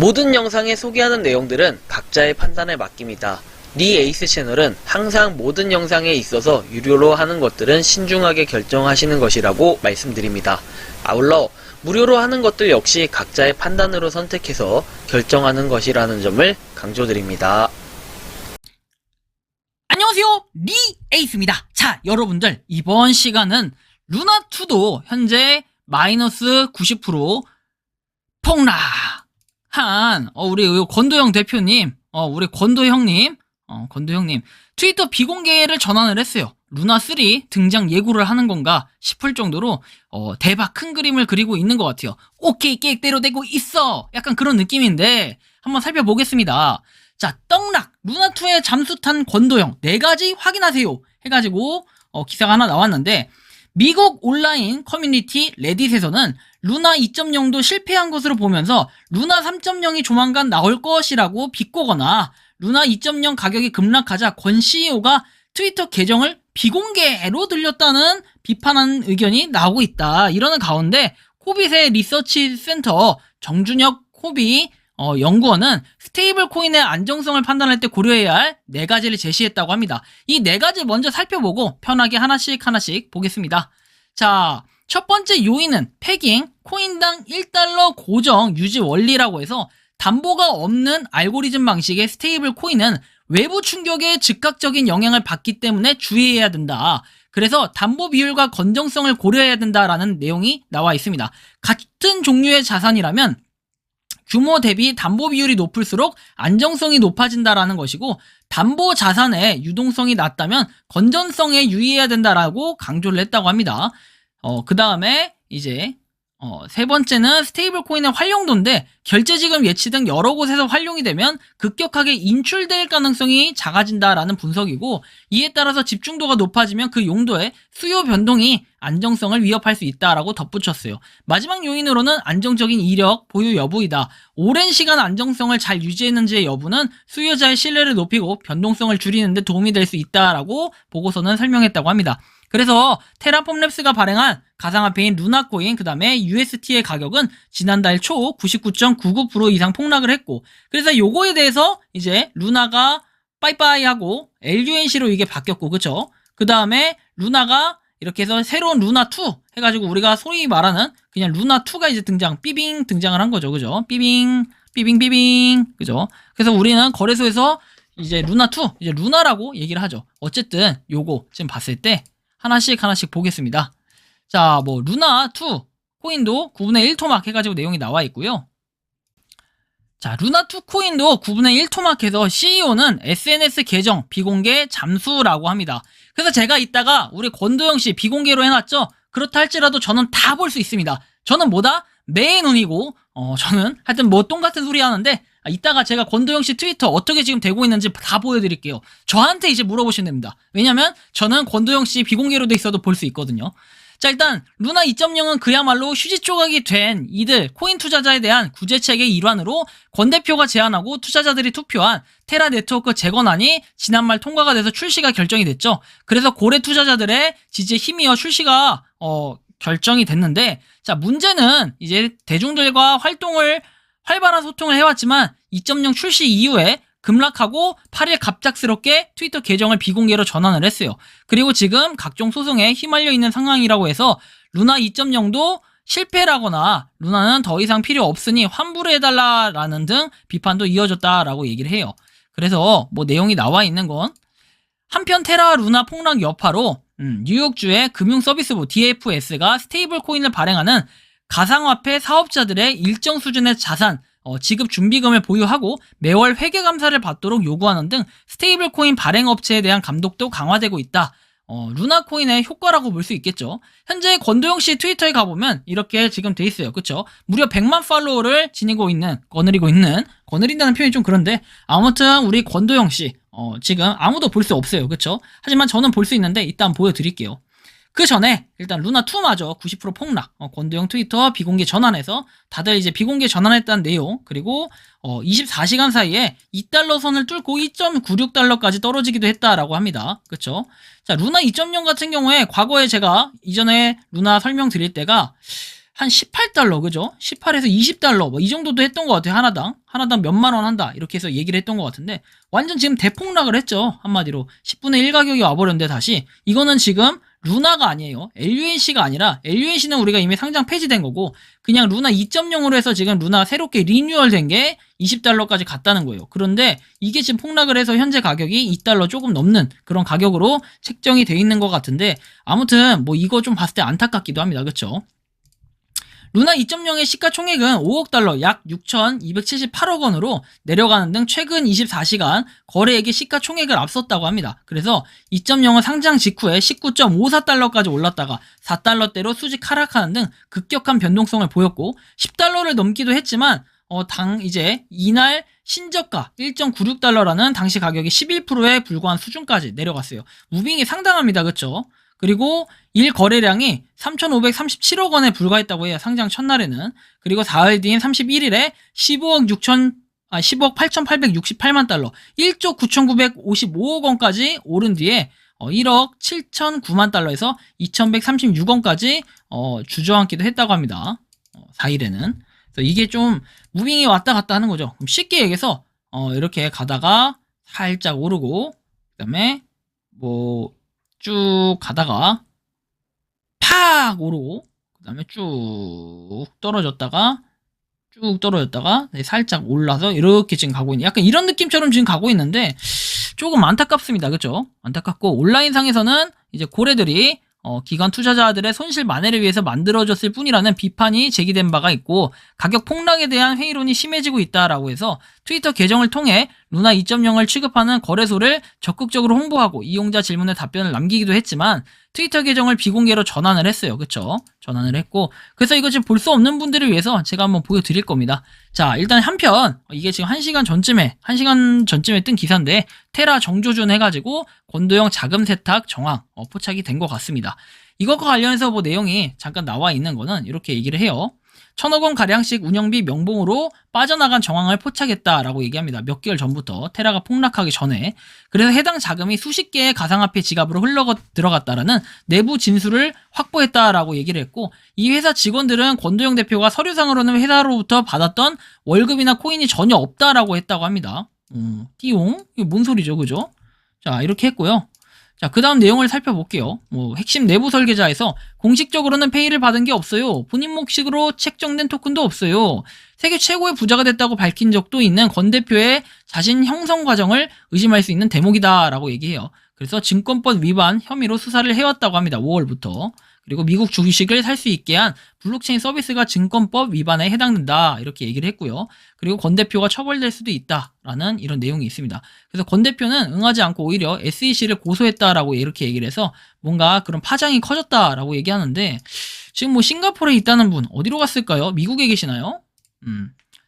모든 영상에 소개하는 내용들은 각자의 판단에 맡깁니다. 니 에이스 채널은 항상 모든 영상에 있어서 유료로 하는 것들은 신중하게 결정하시는 것이라고 말씀드립니다. 아울러 무료로 하는 것들 역시 각자의 판단으로 선택해서 결정하는 것이라는 점을 강조드립니다. 안녕하세요, 니 에이스입니다. 자, 여러분들, 이번 시간은 루나2도 현재 마이너스 90% 폭락한 우리 권도형 대표님, 우리 권도형님 트위터 비공개를 전환을 했어요. 루나3 등장 예고를 하는 건가 싶을 정도로 대박 큰 그림을 그리고 있는 것 같아요. 오케이, 계획대로 되고 있어, 약간 그런 느낌인데 한번 살펴보겠습니다. 자, 떡락 루나2에 잠수탄 권도형 4가지 확인하세요 해가지고 기사가 하나 나왔는데, 미국 온라인 커뮤니티 레딧에서는 루나 2.0도 실패한 것으로 보면서 루나 3.0이 조만간 나올 것이라고 비꼬거나, 루나 2.0 가격이 급락하자 권 CEO가 트위터 계정을 비공개로 들렸다는 비판하는 의견이 나오고 있다. 이러는 가운데 코빗의 리서치 센터 정준혁 코빗 연구원은 스테이블 코인의 안정성을 판단할 때 고려해야 할 4가지를 제시했다고 합니다. 이 4가지 먼저 살펴보고 편하게 하나씩 보겠습니다. 자, 첫 번째 요인은 패깅, 코인당 1달러 고정 유지 원리라고 해서 담보가 없는 알고리즘 방식의 스테이블 코인은 외부 충격에 즉각적인 영향을 받기 때문에 주의해야 된다. 그래서 담보 비율과 건전성을 고려해야 된다라는 내용이 나와 있습니다. 같은 종류의 자산이라면 규모 대비 담보 비율이 높을수록 안정성이 높아진다라는 것이고, 담보 자산의 유동성이 낮다면 건전성에 유의해야 된다라고 강조를 했다고 합니다. 그 다음에 이제 세 번째는 스테이블 코인의 활용도인데, 결제지급 예치 등 여러 곳에서 활용이 되면 급격하게 인출될 가능성이 작아진다라는 분석이고, 이에 따라서 집중도가 높아지면 그 용도의 수요 변동이 안정성을 위협할 수 있다라고 덧붙였어요. 마지막 요인으로는 안정적인 이력 보유 여부이다. 오랜 시간 안정성을 잘 유지했는지의 여부는 수요자의 신뢰를 높이고 변동성을 줄이는 데 도움이 될 수 있다라고 보고서는 설명했다고 합니다. 그래서 테라폼랩스가 발행한 가상화폐인 루나코인, 그 다음에 UST의 가격은 지난달 초 99.99% 이상 폭락을 했고, 그래서 요거에 대해서 이제 루나가 빠이빠이 하고 LUNC로 이게 바뀌었고, 그쵸? 그 다음에 루나가 이렇게 해서 새로운 루나2 해가지고 우리가 소위 말하는 그냥 루나2가 이제 삐빙 등장을 한 거죠. 그죠? 삐빙. 그죠? 그래서 우리는 거래소에서 이제 루나2, 이제 루나라고 얘기를 하죠. 어쨌든 요거 지금 봤을 때 하나씩 보겠습니다. 자, 루나2 코인도 9분의 1 토막 해가지고 내용이 나와 있고요. 자, 루나2 코인도 9분의 1 토막해서 CEO는 SNS 계정 비공개 잠수라고 합니다. 그래서 제가 이따가 우리 권도영 씨 비공개로 해놨죠? 그렇다 할지라도 저는 다 볼 수 있습니다. 저는 매의 눈이고, 저는 하여튼 똥같은 소리 하는데, 이따가 제가 권도영 씨 트위터 어떻게 지금 되고 있는지 다 보여드릴게요. 저한테 이제 물어보시면 됩니다. 왜냐면 저는 권도영 씨 비공개로 돼 있어도 볼 수 있거든요. 자, 일단 루나 2.0은 그야말로 휴지 조각이 된 이들 코인 투자자에 대한 구제책의 일환으로 권 대표가 제안하고 투자자들이 투표한 테라 네트워크 재건안이 지난말 통과가 돼서 출시가 결정이 됐죠. 그래서 고래 투자자들의 지지에 힘이어 출시가 결정이 됐는데, 자, 문제는 이제 대중들과 활발한 소통을 해왔지만 2.0 출시 이후에 급락하고 8일 갑작스럽게 트위터 계정을 비공개로 전환을 했어요. 그리고 지금 각종 소송에 휘말려 있는 상황이라고 해서 루나 2.0도 실패라거나 루나는 더 이상 필요 없으니 환불을 해달라라는 등 비판도 이어졌다라고 얘기를 해요. 그래서 내용이 나와 있는 건, 한편 테라 루나 폭락 여파로 뉴욕주의 금융서비스부 DFS가 스테이블 코인을 발행하는 가상화폐 사업자들의 일정 수준의 자산 지급 준비금을 보유하고 매월 회계 감사를 받도록 요구하는 등 스테이블 코인 발행 업체에 대한 감독도 강화되고 있다. 루나 코인의 효과라고 볼 수 있겠죠. 현재 권도영 씨 트위터에 가보면 이렇게 지금 돼 있어요. 그쵸? 무려 100만 팔로워를 거느린다는 표현이 좀 그런데, 아무튼 우리 권도영 씨 지금 아무도 볼 수 없어요. 그쵸? 하지만 저는 볼 수 있는데 이따 한번 보여드릴게요. 그 전에 일단 루나2마저 90% 폭락, 권도영 트위터 비공개 전환해서 다들 이제 비공개 전환했다는 내용, 그리고 24시간 사이에 2달러 선을 뚫고 2.96달러까지 떨어지기도 했다라고 합니다. 그쵸? 자, 루나 2.0 같은 경우에 과거에 제가 이전에 루나 설명드릴 때가 한 18달러, 그죠? 18에서 20달러, 뭐 이 정도도 했던 것 같아요. 하나당 몇만 원 한다. 이렇게 해서 얘기를 했던 것 같은데, 완전 지금 대폭락을 했죠. 한마디로. 10분의 1 가격이 와버렸는데 다시. 이거는 지금 루나가 아니에요. LUNC가 아니라, LUNC는 우리가 이미 상장 폐지된 거고, 그냥 루나 2.0으로 해서 지금 루나 새롭게 리뉴얼 된 게 20달러까지 갔다는 거예요. 그런데 이게 지금 폭락을 해서 현재 가격이 2달러 조금 넘는 그런 가격으로 책정이 돼 있는 것 같은데, 아무튼 뭐 이거 좀 봤을 때 안타깝기도 합니다. 그쵸? 루나 2.0의 시가총액은 5억 달러, 약 6,278억 원으로 내려가는 등 최근 24시간 거래액의 시가총액을 앞섰다고 합니다. 그래서 2.0은 상장 직후에 19.54달러까지 올랐다가 4달러대로 수직 하락하는 등 급격한 변동성을 보였고, 10달러를 넘기도 했지만 이제 이날 신저가 1.96달러라는 당시 가격이 11%에 불과한 수준까지 내려갔어요. 무빙이 상당합니다. 그쵸? 그리고 일 거래량이 3,537억 원에 불과했다고 해요. 상장 첫날에는. 그리고 4일 뒤인 31일에 10억 8,868만 달러, 1조 9,955억 원까지 오른 뒤에 1억 7,009만 달러에서 2,136원까지 주저앉기도 했다고 합니다. 4일에는. 그래서 이게 좀 무빙이 왔다 갔다 하는 거죠. 그럼 쉽게 얘기해서 이렇게 가다가 살짝 오르고, 그다음에 뭐 쭉 가다가 팍 오르고, 그 다음에 쭉 떨어졌다가 살짝 올라서 이렇게 지금 가고 있는, 약간 이런 느낌처럼 지금 가고 있는데 조금 안타깝습니다. 그쵸? 안타깝고, 온라인상에서는 이제 고래들이 기관 투자자들의 손실 만회를 위해서 만들어졌을 뿐이라는 비판이 제기된 바가 있고, 가격 폭락에 대한 회의론이 심해지고 있다라고 해서 트위터 계정을 통해 루나 2.0을 취급하는 거래소를 적극적으로 홍보하고 이용자 질문에 답변을 남기기도 했지만, 트위터 계정을 비공개로 전환을 했어요. 그쵸? 전환을 했고, 그래서 이거 지금 볼 수 없는 분들을 위해서 제가 한번 보여드릴 겁니다. 자, 일단 한편 이게 지금 1시간 전쯤에 뜬 기사인데, 테라 정조준 해가지고 권도형 자금 세탁 정황 포착이 된 것 같습니다. 이것과 관련해서 뭐 내용이 잠깐 나와 있는 거는 이렇게 얘기를 해요. 1,000억 원 가량씩 운영비 명봉으로 빠져나간 정황을 포착했다라고 얘기합니다. 몇 개월 전부터, 테라가 폭락하기 전에. 그래서 해당 자금이 수십 개의 가상화폐 지갑으로 들어갔다라는 내부 진술을 확보했다라고 얘기를 했고, 이 회사 직원들은 권도영 대표가 서류상으로는 회사로부터 받았던 월급이나 코인이 전혀 없다라고 했다고 합니다. 띠용? 이게 뭔 소리죠, 그죠? 자, 이렇게 했고요. 자, 그 다음 내용을 살펴볼게요. 핵심 내부 설계자에서 공식적으로는 페이를 받은 게 없어요. 본인 몫으로 책정된 토큰도 없어요. 세계 최고의 부자가 됐다고 밝힌 적도 있는 권 대표의 자신 형성 과정을 의심할 수 있는 대목이다라고 얘기해요. 그래서 증권법 위반 혐의로 수사를 해왔다고 합니다. 5월부터. 그리고 미국 주식을 살 수 있게 한 블록체인 서비스가 증권법 위반에 해당된다, 이렇게 얘기를 했고요. 그리고 권 대표가 처벌될 수도 있다라는 이런 내용이 있습니다. 그래서 권 대표는 응하지 않고 오히려 SEC를 고소했다라고 이렇게 얘기를 해서 뭔가 그런 파장이 커졌다라고 얘기하는데, 지금 뭐 싱가포르에 있다는 분 어디로 갔을까요? 미국에 계시나요?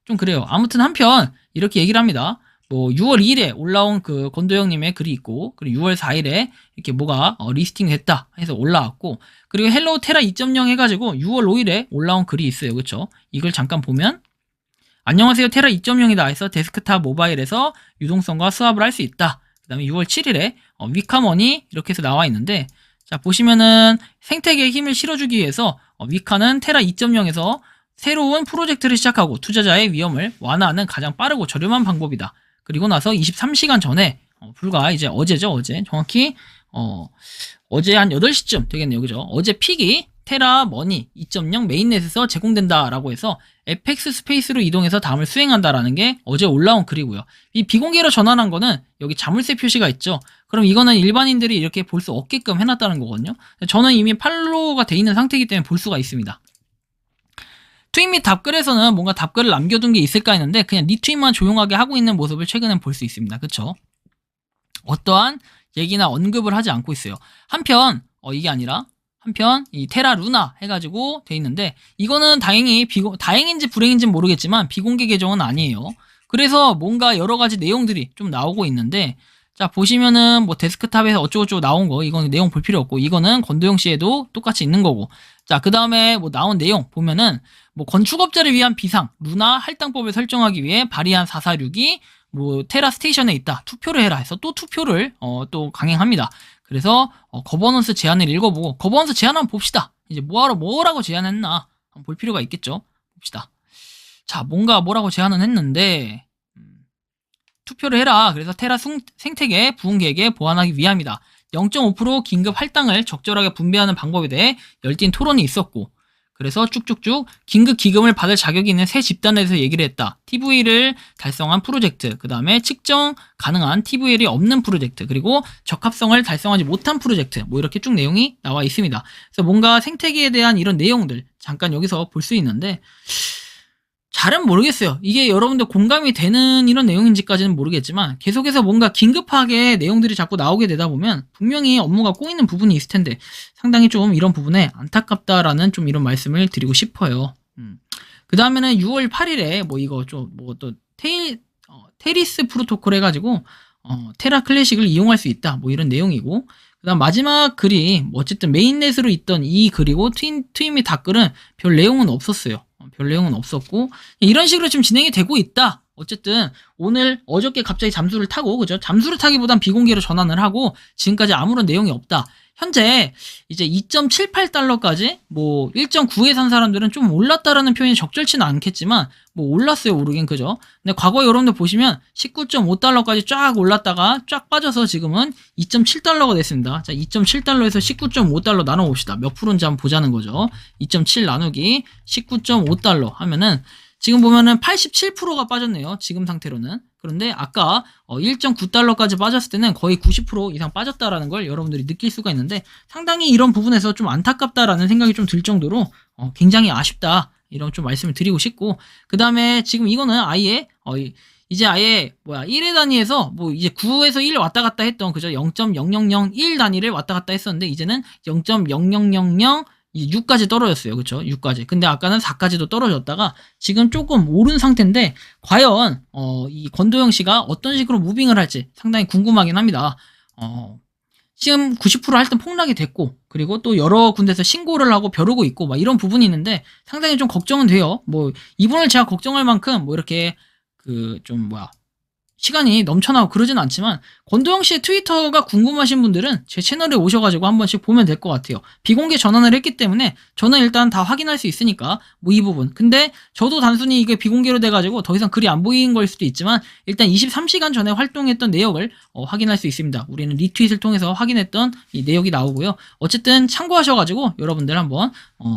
좀 그래요. 아무튼 한편 이렇게 얘기를 합니다. 6월 2일에 올라온 그 권도영님의 글이 있고, 그리고 6월 4일에 이렇게 뭐가 리스팅 됐다 해서 올라왔고, 그리고 헬로우 테라 2.0 해가지고 6월 5일에 올라온 글이 있어요. 그쵸? 이걸 잠깐 보면, 안녕하세요, 테라 2.0이다 해서 데스크탑 모바일에서 유동성과 스왑을 할 수 있다. 그 다음에 6월 7일에 위카머니 이렇게 해서 나와 있는데, 자, 보시면은 생태계에 힘을 실어주기 위해서 위카는 테라 2.0에서 새로운 프로젝트를 시작하고 투자자의 위험을 완화하는 가장 빠르고 저렴한 방법이다. 그리고 나서 23시간 전에, 불과 이제 어제죠, 어제. 정확히, 어제 한 8시쯤 되겠네요. 그죠? 어제 픽이 테라 머니 2.0 메인넷에서 제공된다라고 해서 에펙스 스페이스로 이동해서 다음을 수행한다라는 게 어제 올라온 글이고요. 이 비공개로 전환한 거는 여기 자물쇠 표시가 있죠. 그럼 이거는 일반인들이 이렇게 볼 수 없게끔 해놨다는 거거든요. 저는 이미 팔로우가 돼 있는 상태이기 때문에 볼 수가 있습니다. 트윗 및 답글에서는 뭔가 답글을 남겨둔 게 있을까 했는데 그냥 리트윗만 조용하게 하고 있는 모습을 최근엔 볼 수 있습니다. 그쵸? 어떠한 얘기나 언급을 하지 않고 있어요. 한편 이게 아니라 한편 이 테라 루나 해가지고 돼 있는데, 이거는 다행인지 불행인지는 모르겠지만 비공개 계정은 아니에요. 그래서 뭔가 여러 가지 내용들이 좀 나오고 있는데, 자, 보시면은 뭐 데스크탑에서 어쩌고저쩌고 나온 거, 이거는 내용 볼 필요 없고, 이거는 권도영 씨에도 똑같이 있는 거고. 자, 그 다음에 뭐 나온 내용 보면은 뭐 건축업자를 위한 비상 루나 할당법을 설정하기 위해 발의한 446이 뭐 테라 스테이션에 있다, 투표를 해라 해서 또 투표를 또 강행합니다. 그래서 거버넌스 제안을 읽어보고, 거버넌스 제안 한번 봅시다. 이제 뭐라고 제안했나 한번 볼 필요가 있겠죠. 봅시다. 자, 뭐라고 제안은 했는데 투표를 해라. 그래서 테라 생태계 부흥계획에 보완하기 위함이다. 0.5% 긴급 할당을 적절하게 분배하는 방법에 대해 열띤 토론이 있었고, 그래서 쭉쭉쭉 긴급 기금을 받을 자격이 있는 세 집단에 대해서 얘기를 했다. TV를 달성한 프로젝트, 그 다음에 측정 가능한 TVL이 없는 프로젝트, 그리고 적합성을 달성하지 못한 프로젝트, 뭐 이렇게 쭉 내용이 나와 있습니다. 그래서 뭔가 생태계에 대한 이런 내용들 잠깐 여기서 볼 수 있는데, 잘은 모르겠어요. 이게 여러분들 공감이 되는 이런 내용인지까지는 모르겠지만 계속해서 뭔가 긴급하게 내용들이 자꾸 나오게 되다 보면 분명히 업무가 꼬이는 부분이 있을 텐데 상당히 좀 이런 부분에 안타깝다라는 좀 이런 말씀을 드리고 싶어요. 그 다음에는 6월 8일에 뭐 이거 좀 뭐 또 테리스 프로토콜 해가지고 테라 클래식을 이용할 수 있다. 뭐 이런 내용이고, 그 다음 마지막 글이 뭐 어쨌든 메인넷으로 있던 이 글이고 트윗 및 댓글은 별 내용은 없었어요. 별 내용은 없었고, 이런 식으로 지금 진행이 되고 있다. 어쨌든 어저께 갑자기 잠수를 타고, 그죠? 잠수를 타기보단 비공개로 전환을 하고 지금까지 아무런 내용이 없다. 현재 이제 2.78달러까지 뭐 1.9에 산 사람들은 좀 올랐다라는 표현이 적절치는 않겠지만 뭐 올랐어요, 오르긴. 그죠? 근데 과거에 여러분들 보시면 19.5달러까지 쫙 올랐다가 쫙 빠져서 지금은 2.7달러가 됐습니다. 자, 2.7달러에서 19.5달러 나눠봅시다. 몇 프로인지 한번 보자는 거죠. 2.7 나누기 19.5달러 하면은 지금 보면은 87%가 빠졌네요. 지금 상태로는. 그런데 아까 1.9달러까지 빠졌을 때는 거의 90% 이상 빠졌다라는 걸 여러분들이 느낄 수가 있는데, 상당히 이런 부분에서 좀 안타깝다라는 생각이 좀 들 정도로 굉장히 아쉽다, 이런 좀 말씀을 드리고 싶고, 그 다음에 지금 이거는 아예 이제 아예 1회 단위에서 뭐 이제 9에서 1 왔다 갔다 했던, 그죠? 0.0001 단위를 왔다 갔다 했었는데 이제는 0.0000 6까지 떨어졌어요. 그쵸? 6까지. 근데 아까는 4까지도 떨어졌다가 지금 조금 오른 상태인데, 과연 이 권도영 씨가 어떤 식으로 무빙을 할지 상당히 궁금하긴 합니다. 지금 90% 하여튼 폭락이 됐고, 그리고 또 여러 군데서 신고를 하고 벼르고 있고 막 이런 부분이 있는데 상당히 좀 걱정은 돼요. 뭐 이분을 제가 걱정할 만큼 뭐 이렇게 시간이 넘쳐나고 그러진 않지만, 권도영 씨의 트위터가 궁금하신 분들은 제 채널에 오셔가지고 한 번씩 보면 될 것 같아요. 비공개 전환을 했기 때문에 저는 일단 다 확인할 수 있으니까 뭐 이 부분. 근데 저도 단순히 이게 비공개로 돼가지고 더 이상 글이 안 보이는 걸 수도 있지만 일단 23시간 전에 활동했던 내역을 확인할 수 있습니다. 우리는 리트윗을 통해서 확인했던 이 내역이 나오고요. 어쨌든 참고하셔가지고 여러분들 한번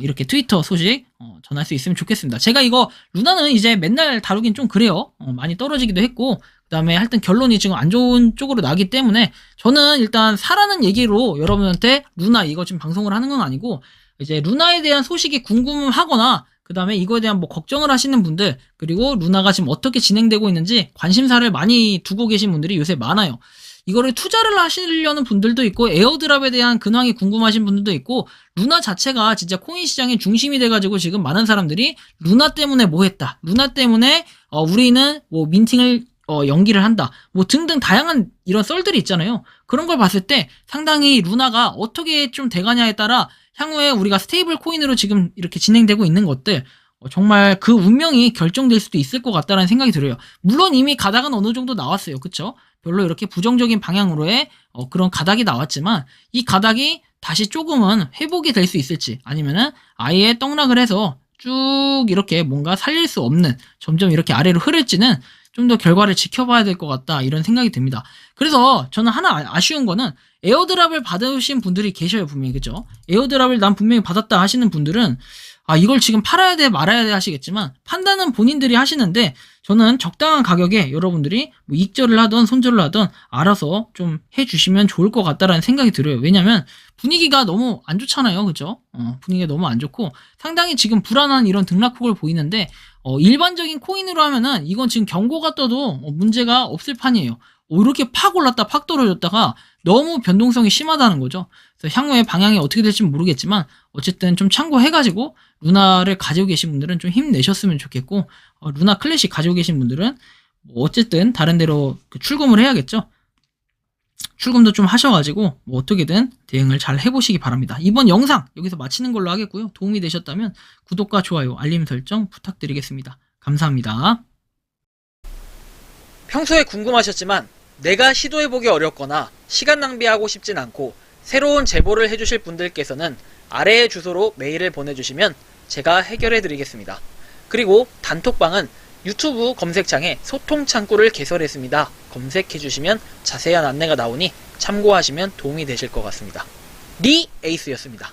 이렇게 트위터 소식 전할 수 있으면 좋겠습니다. 제가 이거 루나는 이제 맨날 다루긴 좀 그래요. 많이 떨어지기도 했고, 그 다음에 하여튼 결론이 지금 안 좋은 쪽으로 나기 때문에 저는 일단 사라는 얘기로 여러분한테 루나 이거 지금 방송을 하는 건 아니고, 이제 루나에 대한 소식이 궁금하거나 그 다음에 이거에 대한 뭐 걱정을 하시는 분들, 그리고 루나가 지금 어떻게 진행되고 있는지 관심사를 많이 두고 계신 분들이 요새 많아요. 이거를 투자를 하시려는 분들도 있고, 에어드랍에 대한 근황이 궁금하신 분들도 있고, 루나 자체가 진짜 코인 시장의 중심이 돼가지고 지금 많은 사람들이 루나 때문에 뭐 했다, 루나 때문에 우리는 뭐 민팅을 연기를 한다, 뭐 등등 다양한 이런 썰들이 있잖아요. 그런 걸 봤을 때 상당히 루나가 어떻게 좀 돼가냐에 따라 향후에 우리가 스테이블 코인으로 지금 이렇게 진행되고 있는 것들 정말 그 운명이 결정될 수도 있을 것 같다는 생각이 들어요. 물론 이미 가닥은 어느 정도 나왔어요. 그쵸? 별로 이렇게 부정적인 방향으로의 그런 가닥이 나왔지만, 이 가닥이 다시 조금은 회복이 될 수 있을지, 아니면은 아예 떡락을 해서 쭉 이렇게 뭔가 살릴 수 없는, 점점 이렇게 아래로 흐를지는 좀 더 결과를 지켜봐야 될 것 같다, 이런 생각이 듭니다. 그래서 저는 하나 아쉬운 거는, 에어드랍을 받으신 분들이 계셔요, 분명히. 그죠? 에어드랍을 난 분명히 받았다 하시는 분들은 이걸 지금 팔아야 돼 말아야 돼 하시겠지만, 판단은 본인들이 하시는데 저는 적당한 가격에 여러분들이 뭐 익절을 하든 손절을 하든 알아서 좀 해주시면 좋을 것 같다라는 생각이 들어요. 왜냐면 분위기가 너무 안 좋잖아요. 그죠? 분위기가 너무 안 좋고 상당히 지금 불안한 이런 등락폭을 보이는데, 일반적인 코인으로 하면은 이건 지금 경고가 떠도 문제가 없을 판이에요. 이렇게 팍 올랐다 팍 떨어졌다가 너무 변동성이 심하다는 거죠. 그래서 향후에 방향이 어떻게 될지는 모르겠지만 어쨌든 좀 참고해가지고 루나를 가지고 계신 분들은 좀 힘내셨으면 좋겠고, 루나 클래식 가지고 계신 분들은 뭐 어쨌든 다른 데로 출금을 해야겠죠. 출금도 좀 하셔가지고 뭐 어떻게든 대응을 잘 해보시기 바랍니다. 이번 영상 여기서 마치는 걸로 하겠고요. 도움이 되셨다면 구독과 좋아요, 알림 설정 부탁드리겠습니다. 감사합니다. 평소에 궁금하셨지만 내가 시도해보기 어렵거나 시간 낭비하고 싶진 않고 새로운 제보를 해주실 분들께서는 아래의 주소로 메일을 보내주시면 제가 해결해 드리겠습니다. 그리고 단톡방은 유튜브 검색창에 소통 창구를 개설했습니다. 검색해 주시면 자세한 안내가 나오니 참고하시면 도움이 되실 것 같습니다. 니 에이스였습니다.